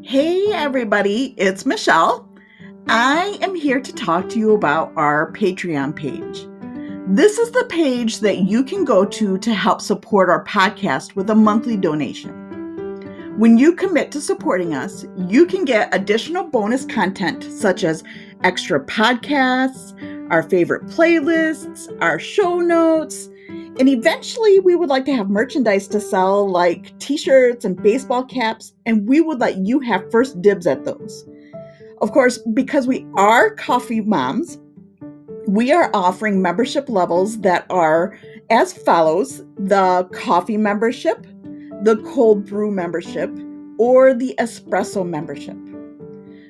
Hey everybody, it's Michelle. I am here to talk to you about our Patreon page. This is the page that you can go to help support our podcast with a monthly donation. When you commit to supporting us, you can get additional bonus content such as extra podcasts, our favorite playlists, our show notes, and eventually we would like to have merchandise to sell like t-shirts and baseball caps, and we would let you have first dibs at those. Of course, because we are coffee moms, we are offering membership levels that are as follows: the coffee membership, the cold brew membership, or the espresso membership.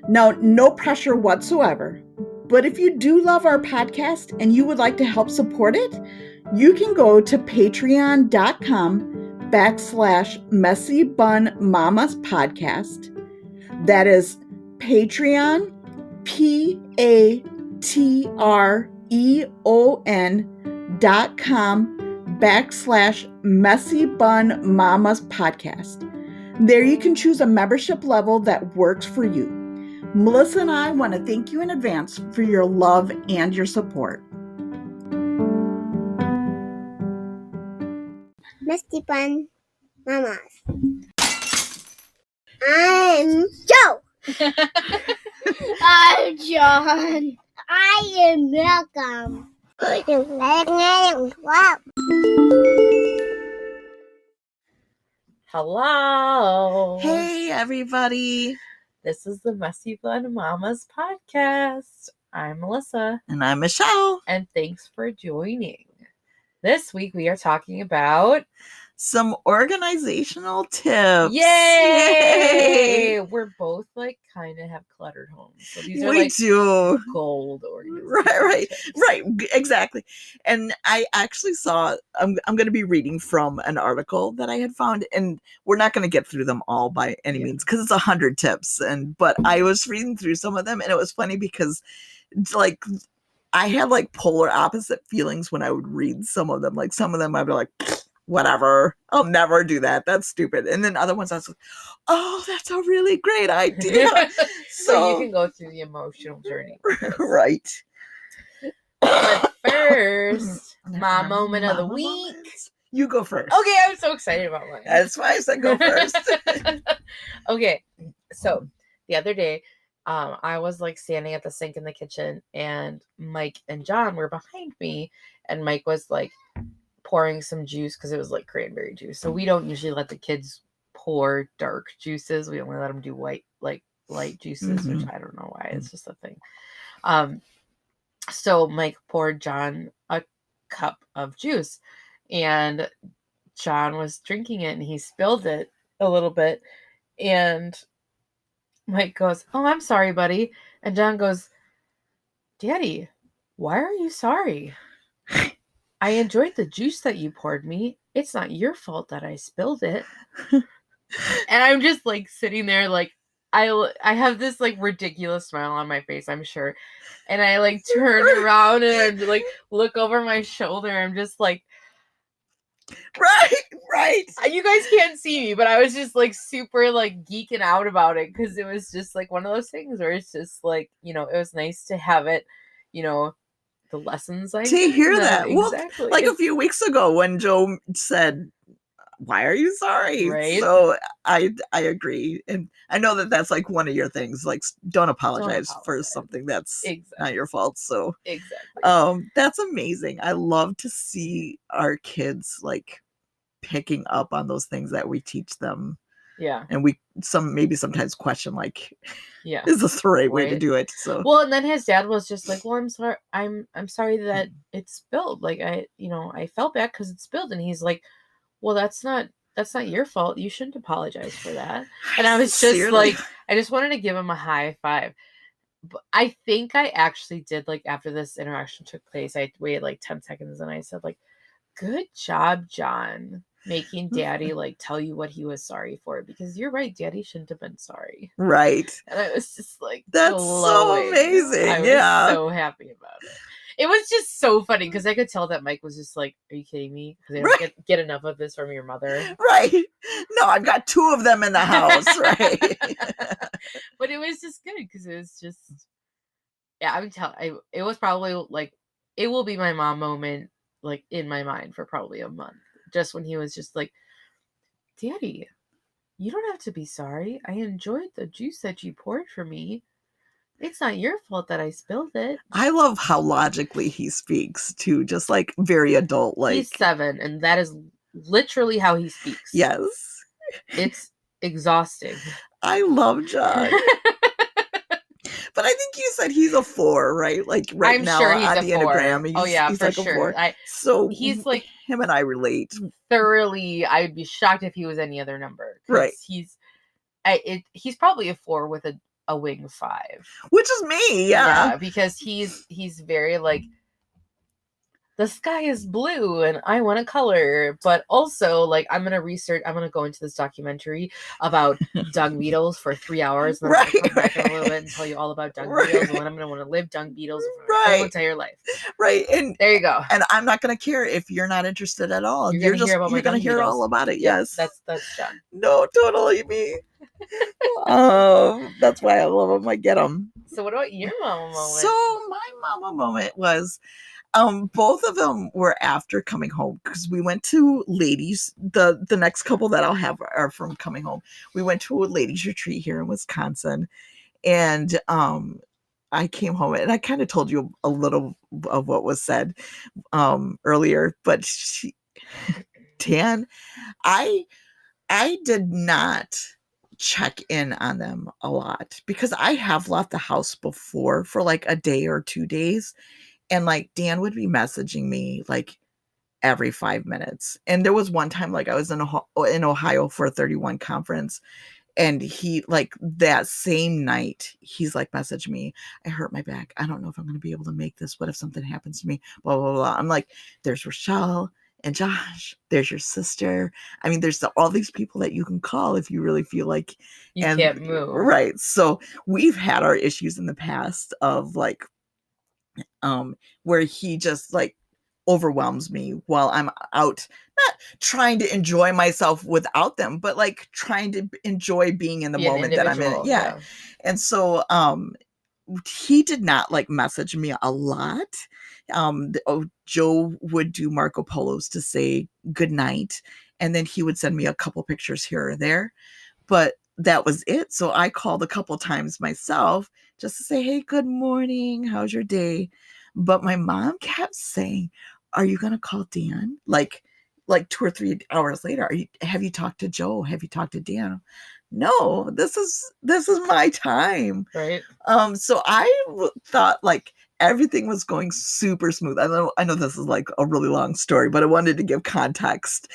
Now, no pressure whatsoever, but if you do love our podcast and you would like to help support it, you can go to patreon.com/Messy Bun Mamas Podcast. That is Patreon, patreon.com/Messy Bun Mamas Podcast. There you can choose a membership level that works for you. Melissa and I want to thank you in advance for your love and your support. Messy Bun Mamas. I'm Joe. I'm John. I am Malcolm. Hello. Hey, everybody. This is the Messy Bun Mamas podcast. I'm Melissa. And I'm Michelle. And thanks for joining. This week we are talking about some organizational tips. Yay! We're both kind of have cluttered homes. So these are do. gold organization tips. Right, exactly. And I actually saw, I'm going to be reading from an article that I had found, and we're not going to get through them all by any means because it's 100 tips. But I was reading through some of them, and it was funny because I had polar opposite feelings when I would read some of them. Some of them I'd be like, whatever, I'll never do that. That's stupid. And then other ones I was like, oh, that's a really great idea. So you can go through the emotional journey. Right. But first, my moment of the week. You go first. Okay, I'm so excited about mine. That's why I said go first. Okay, so the other day, I was standing at the sink in the kitchen, and Mike and John were behind me, and Mike was pouring some juice because it was cranberry juice. So we don't usually let the kids pour dark juices. We only let them do light juices, which I don't know why. It's just a thing. So Mike poured John a cup of juice, and John was drinking it, and he spilled it a little bit, and Mike goes, "Oh, I'm sorry, buddy." And John goes, "Daddy, why are you sorry? I enjoyed the juice that you poured me. It's not your fault that I spilled it." And I'm just sitting there I have this ridiculous smile on my face, I'm sure. And I turn around and I look over my shoulder. I'm just right. You guys can't see me, but I was just super geeking out about it because it was just one of those things where it's just it was nice to have it, the lessons I to hear that. Exactly. Well, a few weeks ago when Joe said, "Why are you sorry?" Right. So I agree, and I know that that's one of your things. Don't apologize for something that's not your fault. So exactly. That's amazing. I love to see our kids picking up on those things that we teach them. Yeah. And we sometimes question yeah, is this the right way to do it? So well, and then his dad was just well, I'm sorry, I'm sorry that it spilled. I felt bad because it spilled, and he's well, that's not your fault. You shouldn't apologize for that. And I was just I just wanted to give him a high five. But I think I actually did after this interaction took place, I waited 10 seconds and I said good job, John, making Daddy tell you what he was sorry for, because you're right, Daddy shouldn't have been sorry. Right. And I was just that's glowing. So amazing. I was so happy about it. It was just so funny because I could tell that Mike was just like, "Are you kidding me? Because I don't get enough of this from your mother." Right. No, I've got 2 of them in the house, right? But it was just good because it was just, yeah, I would tell. It was probably like, it will be my mom moment, like in my mind for probably a month. Just when he was just like, "Daddy, you don't have to be sorry. I enjoyed the juice that you poured for me. It's not your fault that I spilled it." I love how logically he speaks too, just like very adult like. He's 7, and that is literally how he speaks. Yes. It's exhausting. I love John. But I think you said he's a 4, right? Like I'm now sure he's on a the 4. Enneagram. He's for like sure. A 4. So he's like him and I relate. thoroughly. I'd be shocked if he was any other number. Right. He's probably a 4 with a wing 5. Which is me, yeah. Because he's very like, the sky is blue and I want a color, but also like I'm gonna go into this documentary about dung beetles for 3 hours, and then I'm gonna come back in a little bit and tell you all about dung beetles, and then I'm gonna want to live dung beetles for my whole entire life. Right. And there you go. And I'm not gonna care if you're not interested at all. You're gonna hear all about it. Yes. That's John. No, totally me. That's why I love them. I get them. So what about your mama moment? So my mama moment was, both of them were after coming home, because we went to ladies. The next couple that I'll have are from coming home. We went to a ladies retreat here in Wisconsin, and I came home, and I kind of told you a little of what was said earlier, but Dan, I did not check in on them a lot, because I have left the house before for like a day or 2 days, and like Dan would be messaging me like every 5 minutes. And there was one time, like I was in Ohio for a 31 conference, and he, like that same night, he's like, message me, "I hurt my back. I don't know if I'm going to be able to make this. What if something happens to me? Blah, blah, blah." I'm like, there's Rochelle and Josh. There's your sister. I mean, there's all these people that you can call if you really feel like you can't move. Right. So we've had our issues in the past of like, where he just like overwhelms me while I'm out, not trying to enjoy myself without them, but like trying to enjoy being in the moment that I'm in. Yeah. And so he did not like message me a lot. Joe would do Marco Polos to say good night, and then he would send me a couple pictures here or there, but that was it. So I called a couple times myself just to say, "Hey, good morning. How's your day?" But my mom kept saying, "Are you going to call Dan?" Like 2 or 3 hours later, have you talked to Joe? Have you talked to Dan? No, this is my time. Right. So I thought like everything was going super smooth. I know this is like a really long story, but I wanted to give context.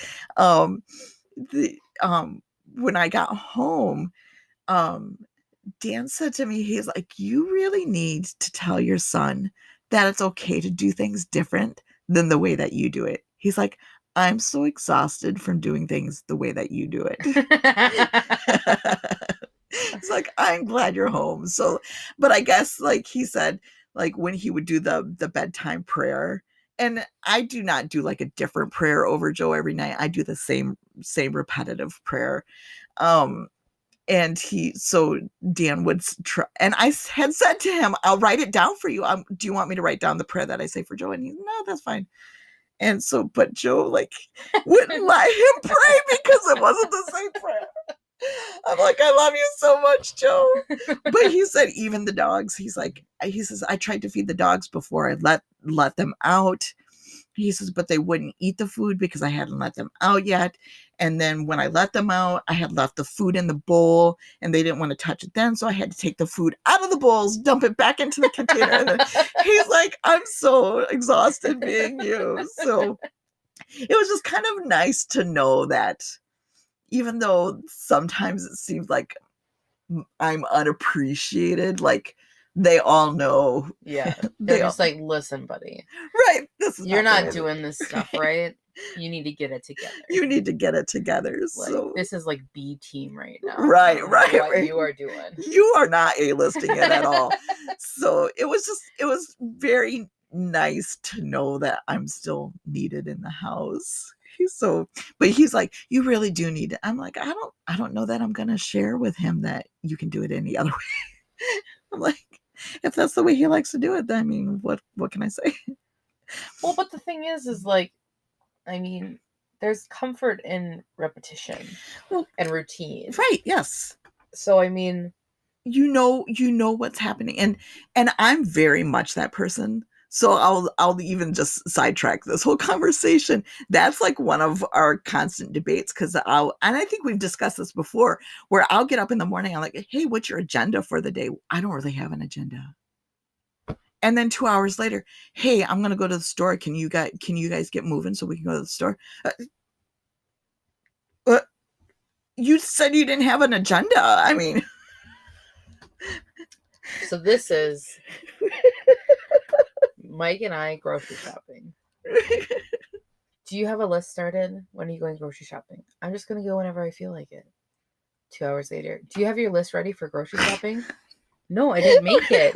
When I got home, Dan said to me, he's like, "You really need to tell your son that it's okay to do things different than the way that you do it." He's like, "I'm so exhausted from doing things the way that you do it." It's like, "I'm glad you're home." So, but I guess like he said, like when he would do the bedtime prayer, and I do not do like a different prayer over Joe every night. I do the same repetitive prayer. And so Dan would try, and I had said to him, "I'll write it down for you. Do you want me to write down the prayer that I say for Joe?" And he's, "No, that's fine." And so, but Joe like wouldn't let him pray because it wasn't the same prayer. I'm like, "I love you so much, Joe." But he said, even the dogs, he says, "I tried to feed the dogs before I let them out." He says, "But they wouldn't eat the food because I hadn't let them out yet. And then when I let them out, I had left the food in the bowl and they didn't want to touch it then. So I had to take the food out of the bowls, dump it back into the container." And he's like, "I'm so exhausted being you." So it was just kind of nice to know that even though sometimes it seems like I'm unappreciated, like they all know. Yeah. They're just like, "Listen, buddy. Right. You're not doing this stuff, right? You need to get it together. You need to get it together." Like, so this is like B team right now. Right. What you are doing. You are not A-listing it at all. So it was very nice to know that I'm still needed in the house. But he's like, you really do need it. I'm like, I don't know that I'm gonna share with him that you can do it any other way. I'm like, if that's the way he likes to do it, then I mean, what can I say? Well, but the thing is like, I mean, there's comfort in repetition and routine. Right, yes. So I mean, you know what's happening, and I'm very much that person. So I'll even just sidetrack this whole conversation. That's like one of our constant debates, because and I think we've discussed this before, where I'll get up in the morning, I'm like, hey, what's your agenda for the day? I don't really have an agenda. And then 2 hours later, hey, I'm gonna go to the store. Can you guys get moving so we can go to the store? You said you didn't have an agenda. I mean, so this is Mike and I grocery shopping. Do you have a list started? When are you going grocery shopping? I'm just going to go whenever I feel like it. 2 hours later. Do you have your list ready for grocery shopping? No, I didn't make it.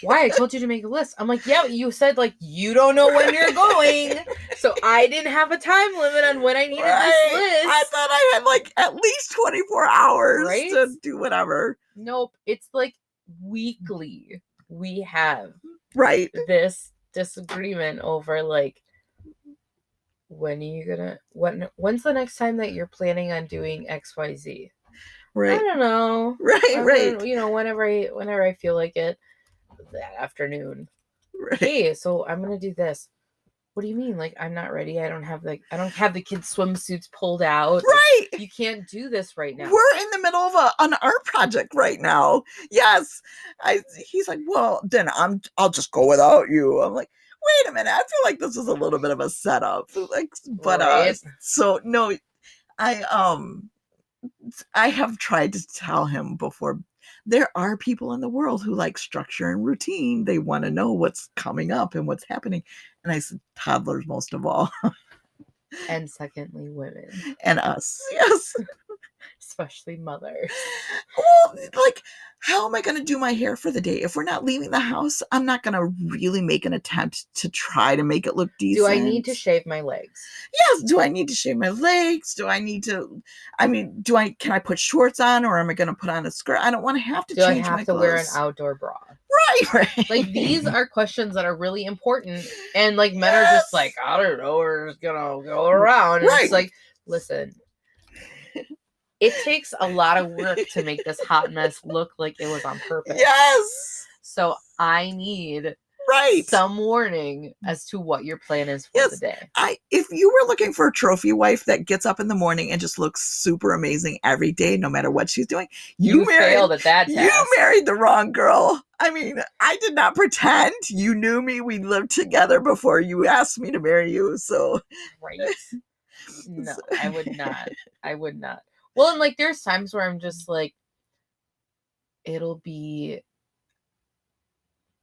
Why? I told you to make a list. I'm like, yeah, you said like you don't know when you're going. So I didn't have a time limit on when I needed this list. I thought I had like at least 24 hours to do whatever. Nope. It's like weekly we have this disagreement over like, when's the next time that you're planning on doing XYZ? Right. I don't know. Right. You know, whenever I feel like it that afternoon. Right. Hey, so I'm gonna do this. What do you mean? Like, I'm not ready. I don't have the kids' swimsuits pulled out. Right. Like, you can't do this right now. We're in the middle of an art project right now. Yes. He's like, well, then I'll just go without you. I'm like, wait a minute. I feel like this is a little bit of a setup. Like, but right. So no, I have tried to tell him before, there are people in the world who like structure and routine. They want to know what's coming up and what's happening. And I said, toddlers most of all. And secondly, women. And us. Yes. Especially mothers. Well, like, how am I going to do my hair for the day? If we're not leaving the house, I'm not going to really make an attempt to try to make it look decent. Do I need to shave my legs? Yes. Do I need to shave my legs? Can I put shorts on, or am I going to put on a skirt? I don't want to have to change my clothes. Do I have to wear an outdoor bra? Right. Like, these are questions that are really important. And like, men are just like, I don't know, we're just going to go around. And it's like, listen, it takes a lot of work to make this hot mess look like it was on purpose. Yes. So I need some warning as to what your plan is for the day. If you were looking for a trophy wife that gets up in the morning and just looks super amazing every day, no matter what she's doing, you failed at that test. You married the wrong girl. I mean, I did not pretend. You knew me. We lived together before you asked me to marry you. So, right. No, I would not. Well, and like, there's times where I'm just like, it'll be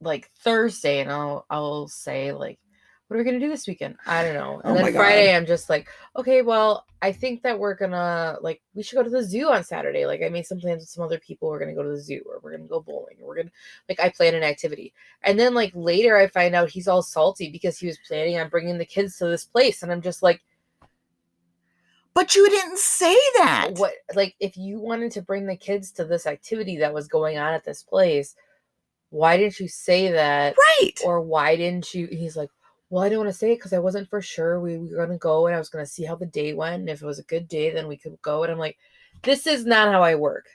like Thursday, and I'll say like, what are we gonna do this weekend? I don't know. And then Friday, I'm just like, okay, well, I think that we're gonna we should go to the zoo on Saturday. Like, I made some plans with some other people. We're gonna go to the zoo, or we're gonna go bowling, or we're gonna I plan an activity. And then like later, I find out he's all salty because he was planning on bringing the kids to this place, and I'm just like, but you didn't say that. What, like, if you wanted to bring the kids to this activity that was going on at this place, why didn't you say that? Right. Or why didn't you? He's like, well, I don't want to say it because I wasn't for sure. We were going to go, and I was going to see how the day went. And if it was a good day, then we could go. And I'm like, this is not how I work.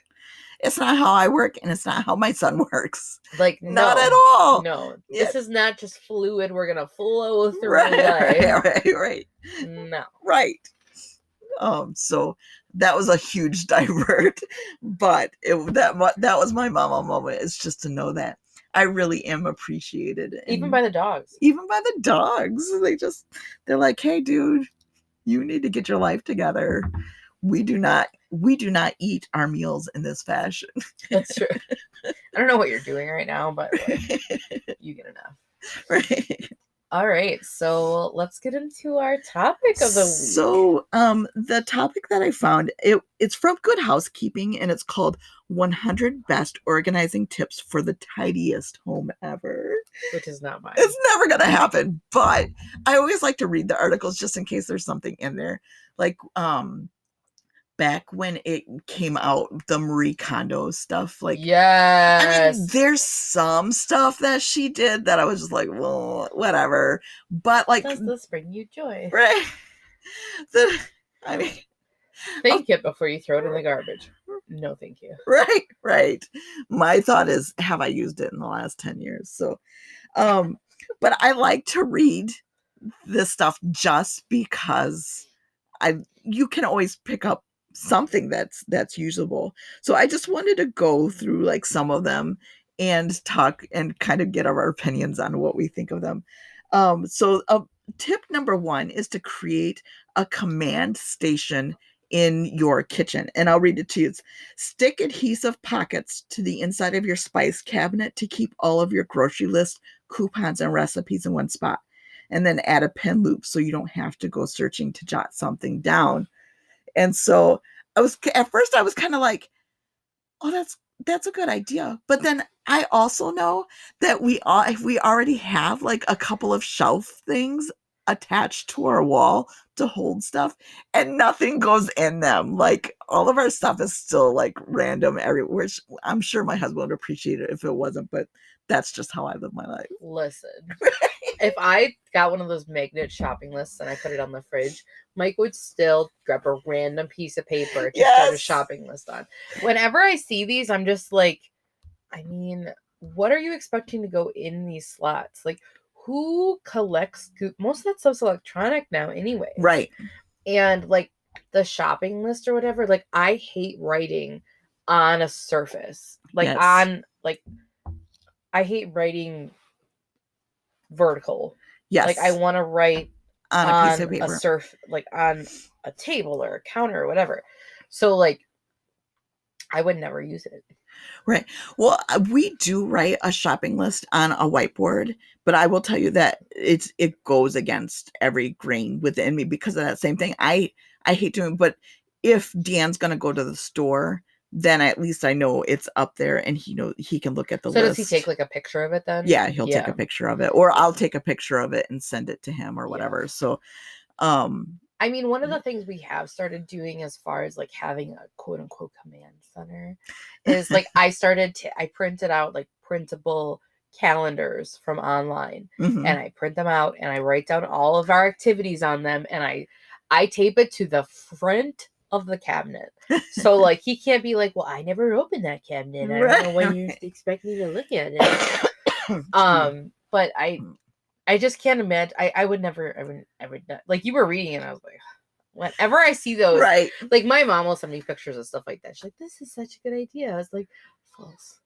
It's not how I work, and it's not how my son works. Like, not at all. No, this is not just fluid. We're going to flow through life. Right. No. Right. So that was a huge divert, but that was my mama moment. It's just to know that I really am appreciated. Even by the dogs. Even by the dogs. They're like, hey, dude, you need to get your life together. We do not eat our meals in this fashion. That's true. I don't know what you're doing right now, but you get enough. Right. All right, so let's get into our topic of the week. So, the topic that I found, it's from Good Housekeeping, and it's called 100 Best Organizing Tips for the Tidiest Home Ever. Which is not mine. It's never going to happen, but I always like to read the articles just in case there's something in there. Like, back when it came out, the Marie Kondo stuff, like, yes. I mean, there's some stuff that she did that I was just like, well, whatever. But like, Does this bring you joy? right? I mean, think it before you throw it in the garbage. No, thank you. Right. My thought is, have I used it in the last 10 years? So, but I like to read this stuff just because you can always pick up something that's usable. So I just wanted to go through like some of them and talk and kind of get our opinions on what we think of them. So tip number 1 is to create a command station in your kitchen. And I'll read it to you. It's stick adhesive pockets to the inside of your spice cabinet to keep all of your grocery list, coupons, and recipes in one spot. And then add a pen loop so you don't have to go searching to jot something down. And so at first I was kind of like, oh, that's a good idea. But then I also know that if we already have like a couple of shelf things attached to our wall to hold stuff, and nothing goes in them. Like all of our stuff is still like random everywhere, which I'm sure my husband would appreciate it if it wasn't, but that's just how I live my life. Listen, if I got one of those magnet shopping lists and I put it on the fridge, Mike would still grab a random piece of paper to put a shopping list on. Whenever I see these, I'm just like, I mean, what are you expecting to go in these slots? Like, who collects most of that stuff's electronic now anyway. Right. And like the shopping list or whatever, like I hate writing on a surface. Like I hate writing vertical. Yes. Like I want to write on a piece of paper. Like on a table or a counter or whatever. So like I would never use it. Right. Well, we do write a shopping list on a whiteboard, but I will tell you that it goes against every grain within me because of that same thing. I hate doing, but if Deanne's going to go to the store, then at least I know it's up there and he can look at the list. So does he take like a picture of it then? Yeah, he'll take a picture of it, or I'll take a picture of it and send it to him or whatever. Yeah. So, I mean, one of the things we have started doing as far as like having a quote unquote command center is like I printed out like printable calendars from online and I print them out and I write down all of our activities on them and I tape it to the front of the cabinet. So like he can't be like, well, I never opened that cabinet. I don't know when you expect me to look at it. But I just can't imagine. I would not. Like you were reading it, and I was like, whenever I see those, right? Like my mom will send me pictures of stuff like that. She's like, "This is such a good idea." I was like, "False.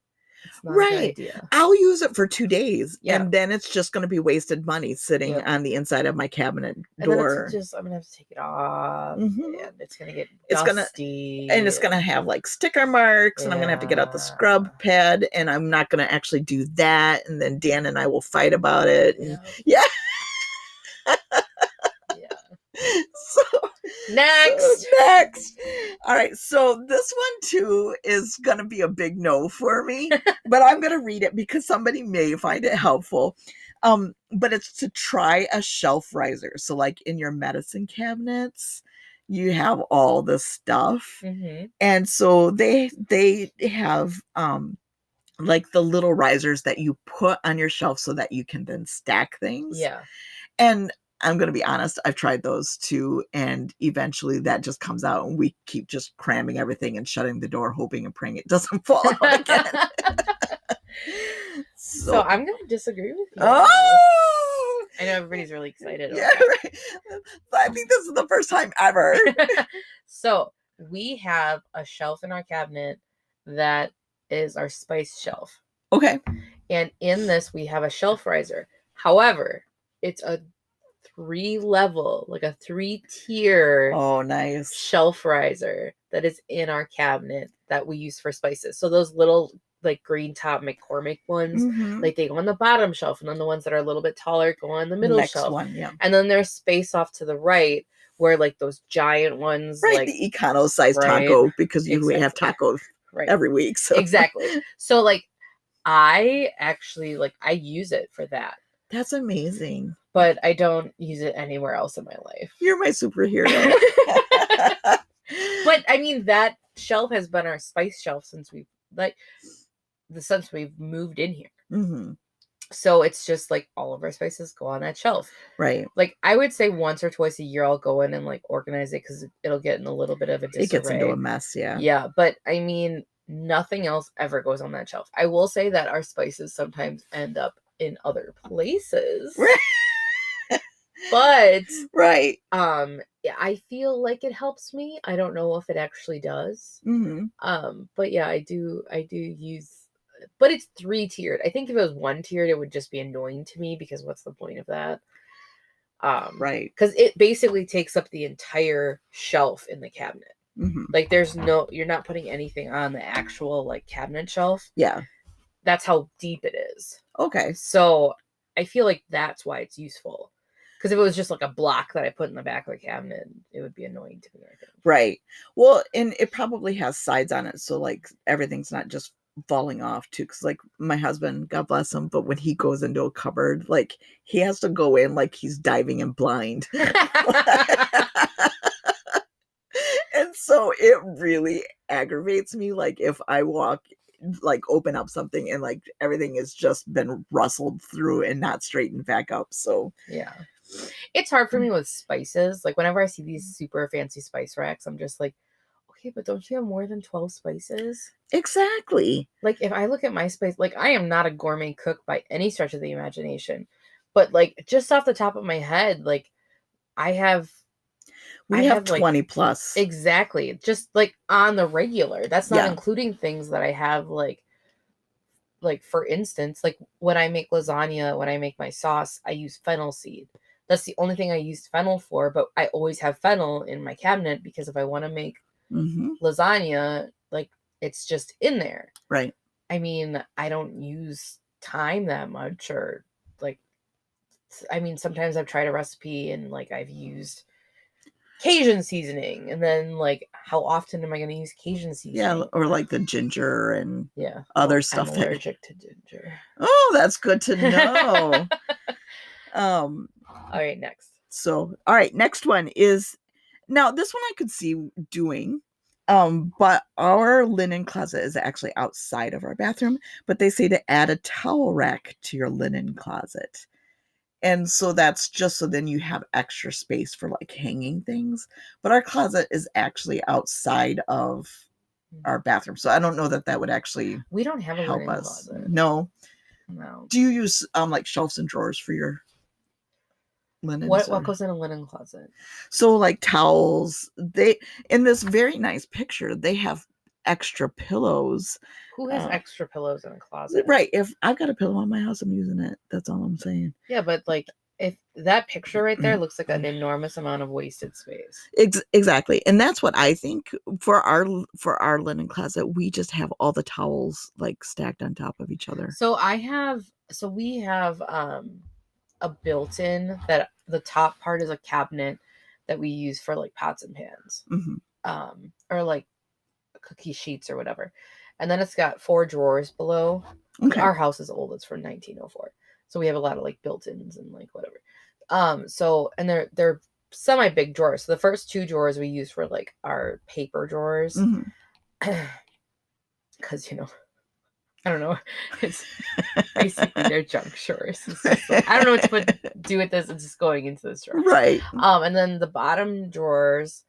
It's not a good idea." I'll use it for 2 days, and then it's just going to be wasted money sitting on the inside of my cabinet door. And then I'm gonna have to take it off, and it's gonna get dusty, and it's gonna have like sticker marks, and I'm gonna have to get out the scrub pad, and I'm not gonna actually do that, and then Dan and I will fight about it. Yeah. So next. All right. So this one too is going to be a big no for me, but I'm going to read it because somebody may find it helpful. But it's to try a shelf riser. So like in your medicine cabinets, you have all this stuff. And so they have, like the little risers that you put on your shelf so that you can then stack things. Yeah. And I'm going to be honest, I've tried those too. And eventually that just comes out and we keep just cramming everything and shutting the door, hoping and praying it doesn't fall out again. So I'm going to disagree with you. Oh! I know everybody's really excited. Yeah, right. I think this is the first time ever. So we have a shelf in our cabinet that is our spice shelf. Okay. And in this, we have a shelf riser. However, it's a 3-level, like a 3-tier nice shelf riser that is in our cabinet that we use for spices. So those little like green top McCormick ones. Mhm. Like they go on the bottom shelf, and then the ones that are a little bit taller go on the The middle next shelf. one, yeah. And then there's space off to the right where like those giant ones, Right, like the Econo-sized right, taco, because you have exactly. tacos Right. every week. So Exactly. So like I actually like I use it for that, that's amazing. but I don't use it anywhere else in my life. You're my superhero. But I mean, that shelf has been our spice shelf since we've moved in here. Mhm. So it's just like all of our spices go on that shelf. Right. Like I would say once or twice a year I'll go in and like organize it because it'll get in a little bit of a disarray. It gets into a mess, yeah. Yeah, but I mean, nothing else ever goes on that shelf. I will say that our spices sometimes end up in other places. But right. yeah, I feel like it helps me. I don't know if it actually does. Mm-hmm. But yeah, I do use, but it's 3-tiered. I think if it was 1-tiered, it would just be annoying to me because what's the point of that? Right. Because it basically takes up the entire shelf in the cabinet. Mm-hmm. Like you're not putting anything on the actual like cabinet shelf. Yeah. That's how deep it is. Okay. So I feel like that's why it's useful. Because if it was just like a block that I put in the back of the cabinet, it would be annoying to me, I think. Right. Well, and it probably has sides on it. So like everything's not just falling off too. Cause like my husband, God bless him, but when he goes into a cupboard, like he has to go in like he's diving in blind. And so it really aggravates me. Like if I open up something and like everything has just been rustled through and not straightened back up. So yeah. It's hard for me with spices. Like whenever I see these super fancy spice racks, I'm just like, okay, but don't you have more than 12 spices? Exactly. Like if I look at my spice, like I am not a gourmet cook by any stretch of the imagination, but like just off the top of my head, like we have 20 like, plus. Exactly. Just like on the regular. That's not Yeah. including things that I have like for instance, like when I make lasagna, when I make my sauce, I use fennel seed. That's the only thing I use fennel for, but I always have fennel in my cabinet because if I want to make lasagna, like it's just in there. Right. I mean, I don't use thyme that much, or like, I mean, sometimes I've tried a recipe and like I've used Cajun seasoning, and then like how often am I going to use Cajun seasoning? Yeah, or like the ginger and other stuff. I'm allergic to ginger. Oh, that's good to know. All right, next. So, all right, next one is, now this one I could see doing, but our linen closet is actually outside of our bathroom, but they say to add a towel rack to your linen closet. And so that's just so then you have extra space for like hanging things. But our closet is actually outside of our bathroom. So I don't know that would actually we don't have a help linen us. closet. No. No. Do you use like shelves and drawers for your linen? What goes in a linen closet? So like towels, they in this very nice picture, they have extra pillows. Who has extra pillows in a closet? Right. If I've got a pillow in my house, I'm using it. That's all I'm saying. Yeah, but like if that picture right there looks like an enormous amount of wasted space. Exactly. And that's what I think for our linen closet, we just have all the towels like stacked on top of each other. So we have a built-in that the top part is a cabinet that we use for like pots and pans. Or like cookie sheets or whatever. And then it's got 4 drawers below. Okay. Our house is old. It's from 1904. So we have a lot of like built-ins and like whatever. So, and they're semi-big drawers. So the first 2 drawers we use for like our paper drawers. Because, I don't know. It's basically their junk drawers. Like, I don't know what to do with this. It's just going into this drawer. Right. And then the bottom drawers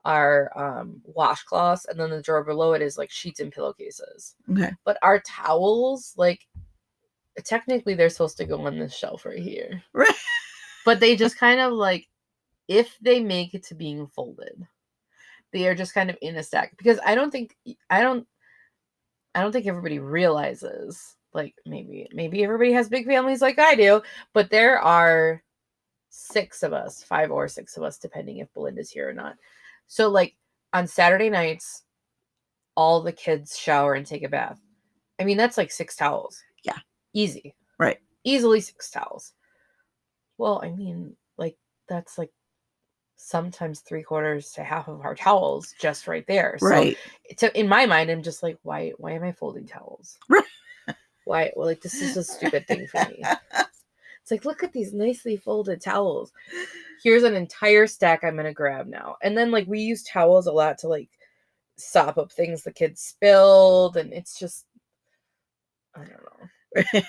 are washcloths, and then the drawer below it is like sheets and pillowcases. Okay. But our towels, like technically they're supposed to go on this shelf right here. Right. But they just kind of like, if they make it to being folded, they are just kind of in a stack. Because I don't think everybody realizes, like maybe everybody has big families like I do, but there are 6 of us, 5 or 6 of us, depending if Belinda's here or not. So like on Saturday nights, all the kids shower and take a bath. I mean, that's like 6 towels. Yeah. Easy. Right. Easily 6 towels. Well, I mean, like, that's like sometimes 3/4 to half of our towels just right there. Right. So in my mind, I'm just like, why am I folding towels? Right. Why? Well, like, this is a stupid thing for me. It's like, look at these nicely folded towels. Here's an entire stack I'm gonna grab now. And then like we use towels a lot to like sop up things the kids spilled, and it's just, I don't know.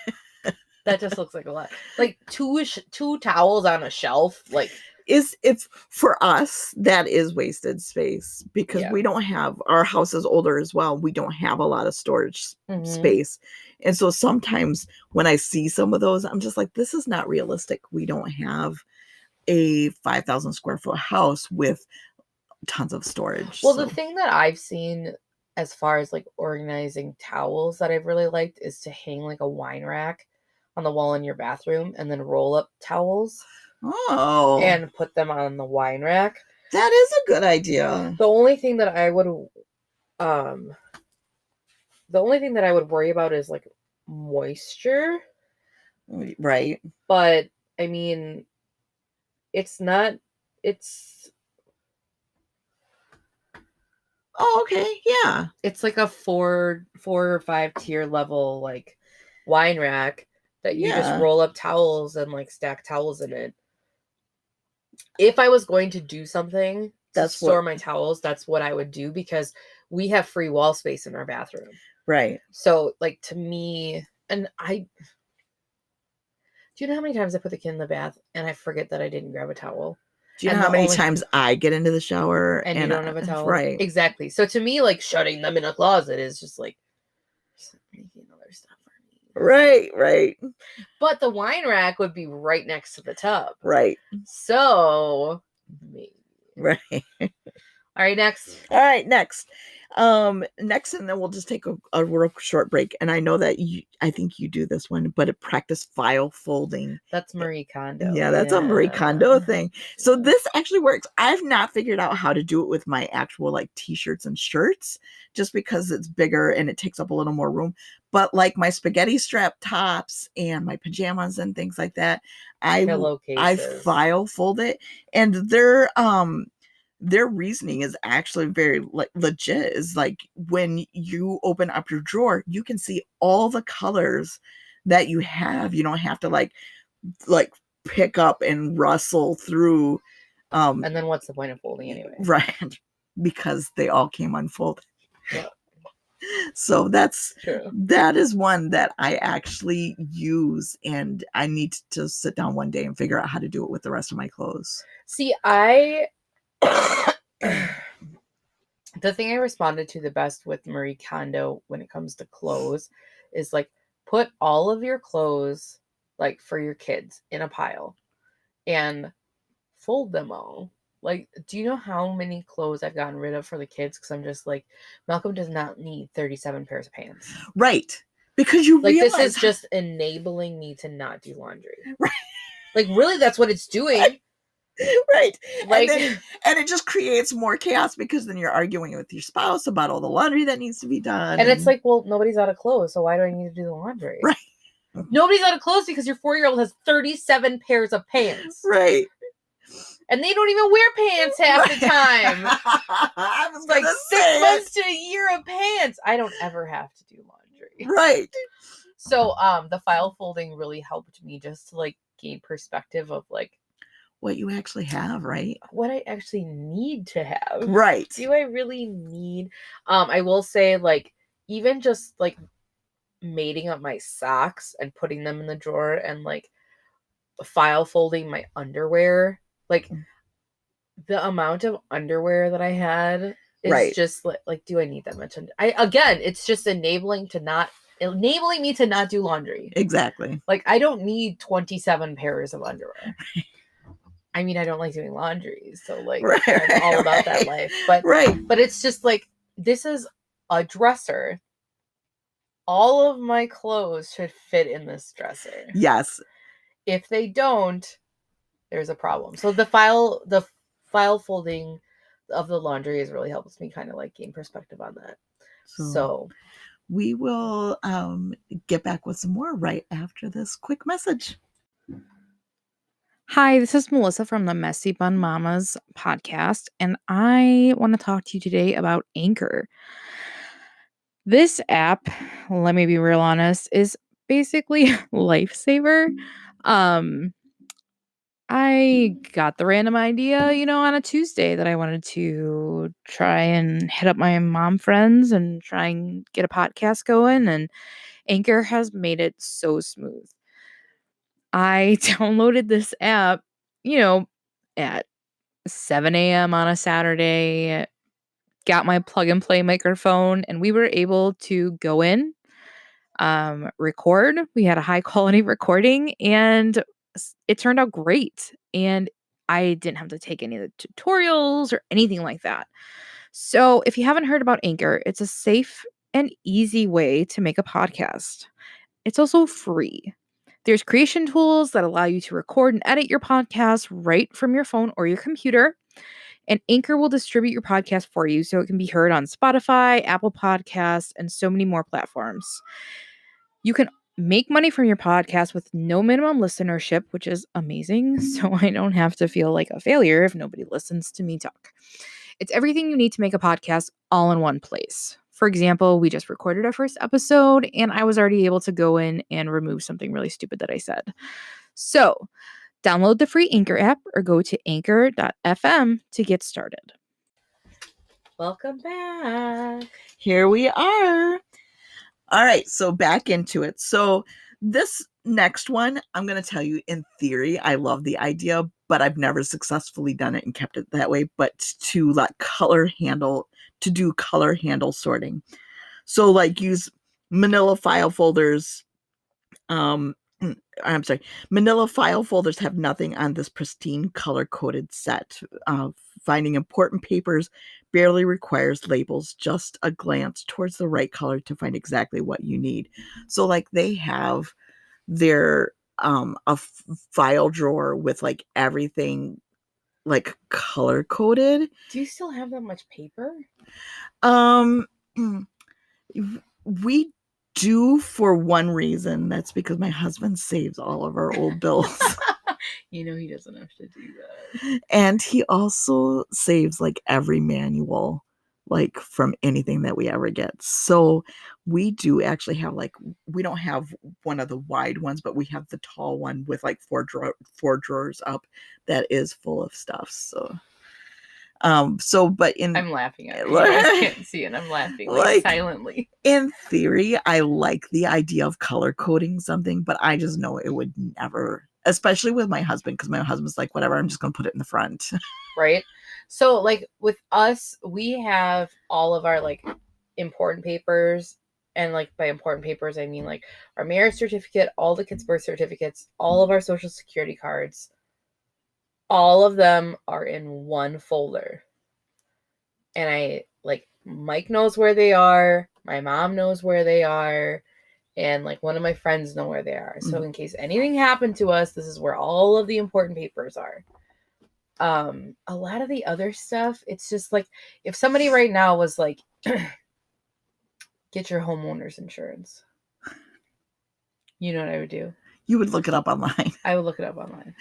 That just looks like a lot. Like two towels on a shelf, like It's for us, that is wasted space because Yeah. we don't have, our house is older as well. We don't have a lot of storage Mhm. space. And so sometimes when I see some of those, I'm just like, this is not realistic. We don't have a 5,000 square foot house with tons of storage. Well, so. the thing that I've seen as far as like organizing towels that I've really liked is to hang like a wine rack on the wall in your bathroom and then roll up towels Oh, and put them on the wine rack. that is a good idea. The only thing that I would worry about is like moisture, Right. but I mean, it's Oh, okay. Yeah. it's like a 4 or 5 tier level like wine rack that you just Yeah. roll up towels and like stack towels in it. If I was going to do something to store my towels, that's what I would do, because we have free wall space in our bathroom. Right. So like, to me, and do you know how many times I put the kid in the bath and I forget that I didn't grab a towel? Do you know And how the many only- times I get into the shower and you don't have a towel? Right. Exactly. So to me, like, shutting them in a closet is just like making other stuff for me. Right. Right. But the wine rack would be right next to the tub. Right. So maybe. Right. All right, next. All right, next. Next, and then we'll just take a real short break. And I know that I think you do this one, but it practice file folding. That's Marie Kondo. Yeah, that's a Marie Kondo thing. So this actually works. I've not figured out how to do it with my actual like t-shirts and shirts, just because it's bigger and it takes up a little more room. But like my spaghetti strap tops and my pajamas and things like that, I file fold it, and their reasoning is actually very legit. Is like, when you open up your drawer, you can see all the colors that you have. You don't have to like pick up and rustle through. And then what's the point of folding anyway? Right. Because they all came unfolded. Yeah. So that is one that I actually use, and I need to sit down one day and figure out how to do it with the rest of my clothes. See, the thing I responded to the best with Marie Kondo when it comes to clothes is like, put all of your clothes, like for your kids, in a pile and fold them all. Like, do you know how many clothes I've gotten rid of for the kids? Because I'm just like, Malcolm does not need 37 pairs of pants. Right. Because you like, realize this is just enabling me to not do laundry. Right. Like, really, that's what it's doing. Right. Like, and it just creates more chaos, because then you're arguing with your spouse about all the laundry that needs to be done. And it's like, well, nobody's out of clothes, so why do I need to do the laundry? Right. Nobody's out of clothes because your 4-year-old has 37 pairs of pants. Right. And they don't even wear pants half the time. I was like 6 say months to a year of pants. I don't ever have to do laundry. Right. So the file folding really helped me just to like gain perspective of like what you actually have, right? What I actually need to have. Right. Do I really need? I will say, like, even just like mating up my socks and putting them in the drawer and like file folding my underwear, like the amount of underwear that I had is just like, do I need that much? Again, it's just enabling me to not do laundry. Exactly. Like, I don't need 27 pairs of underwear. I mean, I don't like doing laundry, so like I'm all about that life. But but it's just like, this is a dresser. All of my clothes should fit in this dresser. Yes. If they don't, there's a problem. So the file folding of the laundry has really helped me kind of like gain perspective on that. So we will get back with some more right after this quick message. Hi, this is Melissa from the Messy Bun Mamas podcast, and I want to talk to you today about Anchor. This app, let me be real honest, is basically lifesaver. I got the random idea, on a Tuesday that I wanted to try and hit up my mom friends and try and get a podcast going, and Anchor has made it so smooth. I downloaded this app, at 7 a.m. on a Saturday, got my plug and play microphone, and we were able to go in, record. We had a high quality recording, and it turned out great. And I didn't have to take any of the tutorials or anything like that. So if you haven't heard about Anchor, it's a safe and easy way to make a podcast. It's also free. There's creation tools that allow you to record and edit your podcast right from your phone or your computer. And Anchor will distribute your podcast for you so it can be heard on Spotify, Apple Podcasts, and so many more platforms. You can make money from your podcast with no minimum listenership, which is amazing. So I don't have to feel like a failure if nobody listens to me talk. It's everything you need to make a podcast all in one place. For example, we just recorded our first episode and I was already able to go in and remove something really stupid that I said. So download the free Anchor app or go to anchor.fm to get started. Welcome back. Here we are. All right, so back into it. So this next one, I'm going to tell you, in theory, I love the idea, but I've never successfully done it and kept it that way, but to do color handle sorting. So like use manila file folders. Manila file folders have nothing on this pristine color-coded set. Finding important papers barely requires labels, just a glance towards the right color to find exactly what you need. So like they have their file drawer with like everything like color coded. Do you still have that much paper? We do, for one reason. That's because my husband saves all of our old bills. He doesn't have to do that. And he also saves like every manual, like from anything that we ever get. So we do actually have we don't have one of the wide ones, but we have the tall one with like four drawers up that is full of stuff. So I'm laughing at it. You guys can't see it. I'm laughing silently. In theory, I like the idea of color coding something, but I just know it would never, especially with my husband, because my husband's like, whatever, I'm just going to put it in the front. Right. So like with us, we have all of our like important papers. And like by important papers, I mean like our marriage certificate, all the kids' birth certificates, all of our social security cards. All of them are in one folder. And Mike knows where they are. My mom knows where they are. And like one of my friends know where they are. So in case anything happened to us, this is where all of the important papers are. A lot of the other stuff, it's just like if somebody right now was like, get your homeowner's insurance. You know what I would do? You would look it up online. I would look it up online.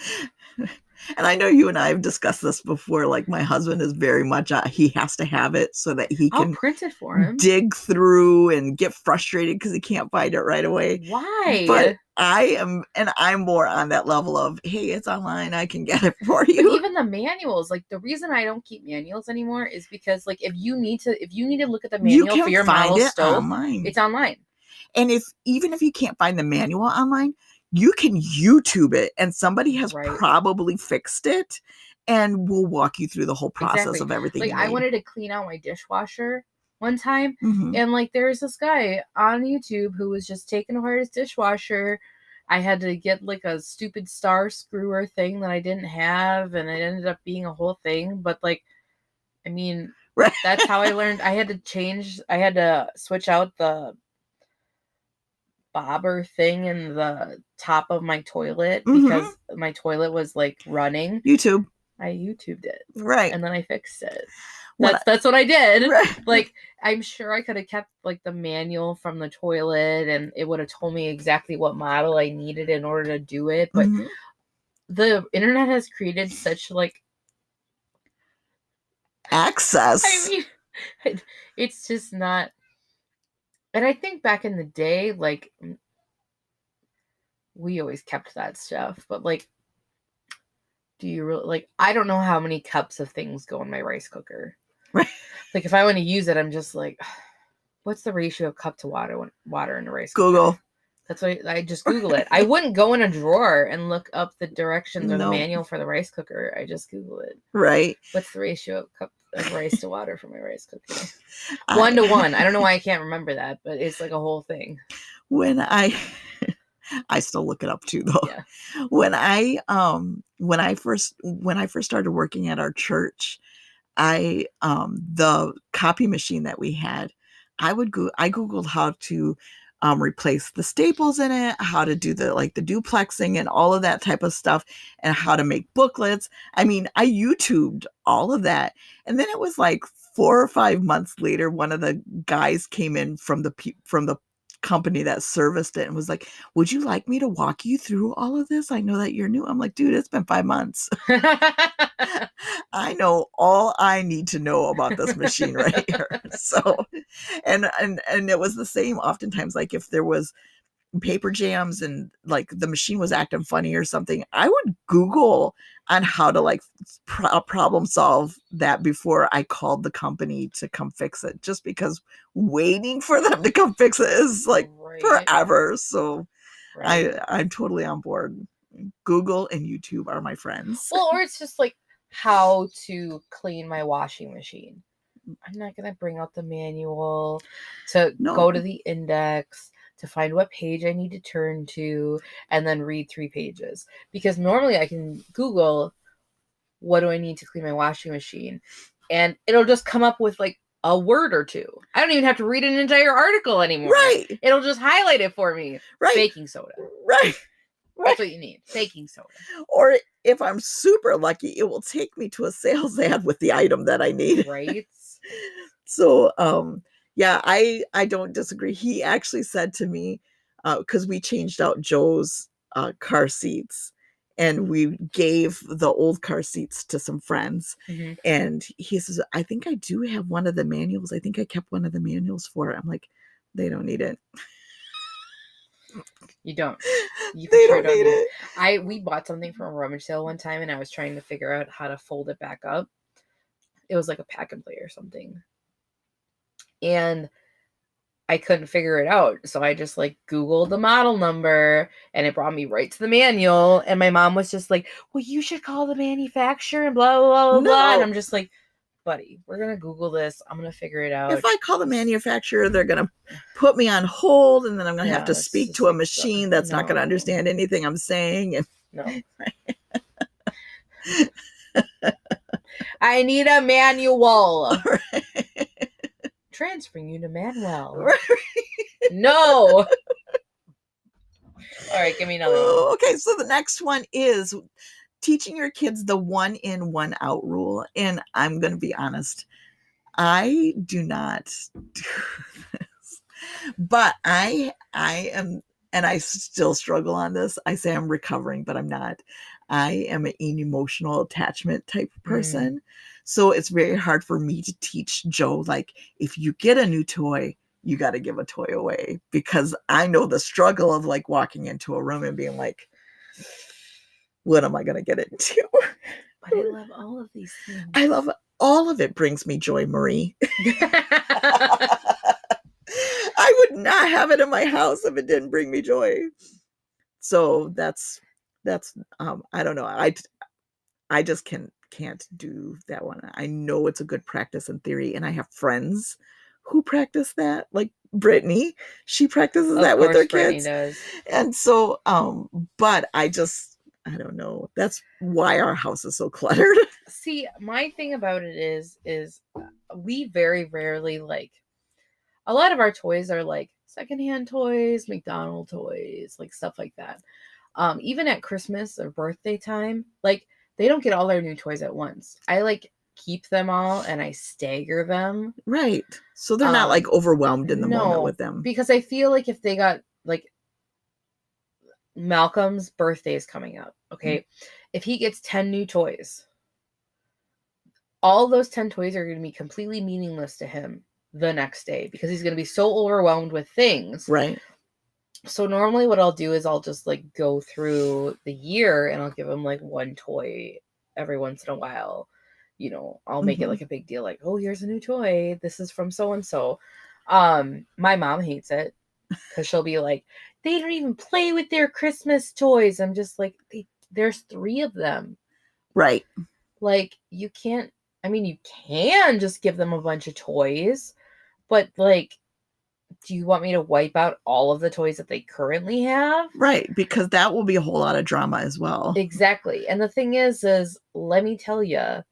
And I know you and I have discussed this before. Like my husband is very much, he has to have it so that he can print it for him, dig through and get frustrated because he can't find it right away. Why? But I'm more on that level of, hey, it's online. I can get it for you. But even the manuals, like the reason I don't keep manuals anymore is because like if you need to look at the manual for your model stove, online. It's online. And even if you can't find the manual online, you can YouTube it, and somebody has probably fixed it and will walk you through the whole process of everything. Like I wanted to clean out my dishwasher one time, and like there's this guy on YouTube who was just taking apart his dishwasher. I had to get like a stupid star screwer thing that I didn't have, and it ended up being a whole thing. But like, I mean, that's how I learned. I had to switch out the bobber thing in the top of my toilet because my toilet was like running. I YouTubed it. Right. And then I fixed it. That's what I did. Right. Like, I'm sure I could have kept like the manual from the toilet and it would have told me exactly what model I needed in order to do it. But Mhm. the internet has created such like, Access. I mean, it's just not. And I think back in the day, like, we always kept that stuff. But like, do you really like? I don't know how many cups of things go in my rice cooker. Right. Like, if I want to use it, I'm just like, what's the ratio of cup to water in a rice cooker? Google. That's why I just Google it. I wouldn't go in a drawer and look up the directions or the No. manual for the rice cooker. I just Google it. Right. What's the ratio of cup of rice to water for my rice cooker? I- 1 to 1. I don't know why I can't remember that, but it's like a whole thing. When I still look it up too, though. Yeah. When I first started working at our church, the copy machine that we had, I Googled how to replace the staples in it, how to do the duplexing and all of that type of stuff, and how to make booklets. I mean, I YouTubed all of that, and then it was like 4 or 5 months later, one of the guys came in from the company that serviced it and was like, "Would you like me to walk you through all of this? I know that you're new." I'm like, "Dude, it's been 5 months. I know all I need to know about this machine right here." So, and it was the same oftentimes, like if there was paper jams and like the machine was acting funny or something, I would Google on how to like problem solve that before I called the company to come fix it, just because waiting for them to come fix it is like forever. So I'm totally on board. Google and YouTube are my friends. Well, or it's just like how to clean my washing machine. I'm not going to bring out the manual to go to the index to find what page I need to turn to and then read 3 pages. Because normally I can Google, what do I need to clean my washing machine? And it'll just come up with like a word or two. I don't even have to read an entire article anymore. Right. It'll just highlight it for me. Right. Baking soda. Right. That's what you need. Baking soda. Or if I'm super lucky, it will take me to a sales ad with the item that I need. Right. So, yeah, I don't disagree. He actually said to me, because we changed out Joe's car seats, and we gave the old car seats to some friends. Mm-hmm. And he says, "I think I do have one of the manuals. I think I kept one of the manuals for it." I'm like, "They don't need it." You don't. You They sure don't need it. We bought something from a rummage sale one time, and I was trying to figure out how to fold it back up. It was like a pack and play or something, and I couldn't figure it out. So I just like Googled the model number, and it brought me right to the manual. And my mom was just like, "Well, you should call the manufacturer and blah blah blah blah." And I'm just like, "Buddy, we're gonna Google this. I'm gonna figure it out." If I call the manufacturer, they're gonna put me on hold, and then I'm gonna have to speak to a machine that's not gonna understand anything I'm saying. And no, I need a manual. Transferring you to Manuel. No. All right, give me another one. Okay, so the next one is teaching your kids the 1 in, 1 out rule. And I'm going to be honest, I do not do this, but I am, and I still struggle on this. I say I'm recovering, but I'm not. I am an emotional attachment type person. So it's very hard for me to teach Joe, like, if you get a new toy, you got to give a toy away, because I know the struggle of like walking into a room and being like, what am I going to get into? But I love all of these things. I love all of it. Brings me joy, Marie. I would not have it in my house if it didn't bring me joy. So that's I don't know. I just can't do that one. I know it's a good practice in theory, and I have friends who practice that, like Brittany. She practices that with her kids. Does. And so but I don't know. That's why our house is so cluttered. See, my thing about it is we very rarely, like, a lot of our toys are like secondhand toys, McDonald's toys, like stuff like that. Even at Christmas or birthday time, like, they don't get all their new toys at once. I like keep them all and I stagger them. Right. So they're not like overwhelmed in the moment No, with them. because I feel like if they got like Malcolm's birthday is coming up, okay? If he gets 10 new toys, all those 10 toys are going to be completely meaningless to him the next day because he's going to be so overwhelmed with things. Right. So normally what I'll do is I'll just like go through the year and I'll give him like one toy every once in a while. You know, I'll make it like a big deal, like, oh, here's a new toy. This is from so-and-so. My mom hates it because she'll be like, they don't even play with their Christmas toys. I'm just like, there's 3 of them. Right. Like, you can't, I mean, you can just give them a bunch of toys, but like, do you want me to wipe out all of the toys that they currently have? Right, because that will be a whole lot of drama as well. Exactly. And the thing is let me tell you,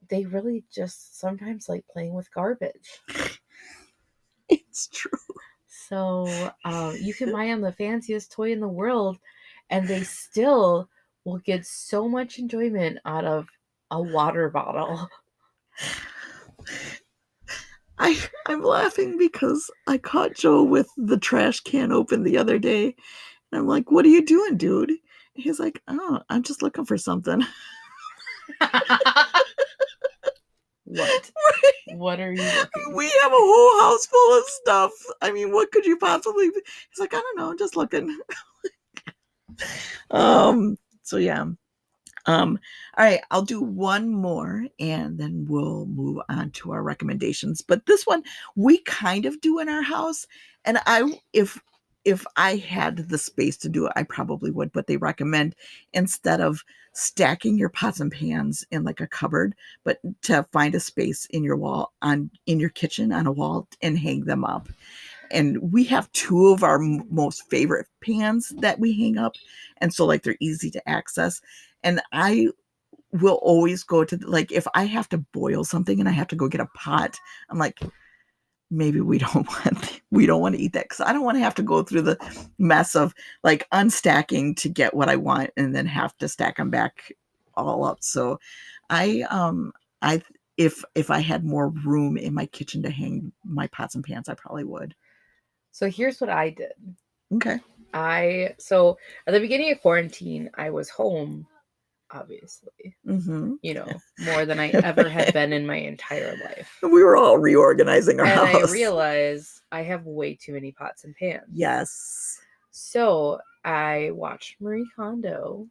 they really just sometimes like playing with garbage. It's true. So you can buy them the fanciest toy in the world, and they still will get so much enjoyment out of a water bottle. I'm laughing because I caught Joe with the trash can open the other day. And I'm like, what are you doing, dude? And he's like, oh, I'm just looking for something. What? What are you looking? We have a whole house full of stuff. I mean, what could you possibly be? He's like, I don't know, I'm just looking. So yeah. All right, I'll do one more and then we'll move on to our recommendations. But this one we kind of do in our house. And if I had the space to do it, I probably would, but they recommend instead of stacking your pots and pans in like a cupboard, but to find a space in your wall in your kitchen on a wall and hang them up. And we have 2 of our most favorite pans that we hang up. And so like they're easy to access. And I will always go to like, if I have to boil something and I have to go get a pot, I'm like, maybe we don't want to eat that because I don't want to have to go through the mess of like unstacking to get what I want and then have to stack them back all up. So if I had more room in my kitchen to hang my pots and pans, I probably would. So here's what I did. Okay. So at the beginning of quarantine, I was home, obviously, you know, more than I ever had been in my entire life. We were all reorganizing our house. And I realized I have way too many pots and pans. Yes. So I watched Marie Kondo.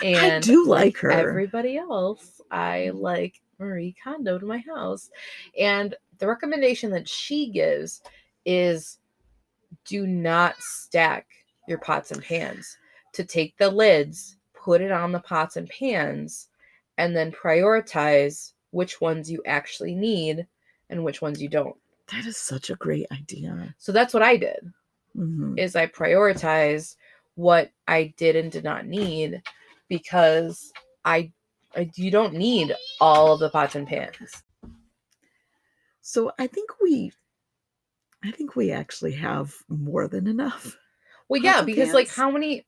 And I do like her. Everybody else, I like Marie Kondo to my house. And the recommendation that she gives is do not stack your pots and pans. To take the lids, put it on the pots and pans, and then prioritize which ones you actually need and which ones you don't. That is such a great idea. So that's what I did. Is I prioritized what I did and did not need because you don't need all of the pots and pans. So I think we actually have more than enough. Well, yeah, because like how many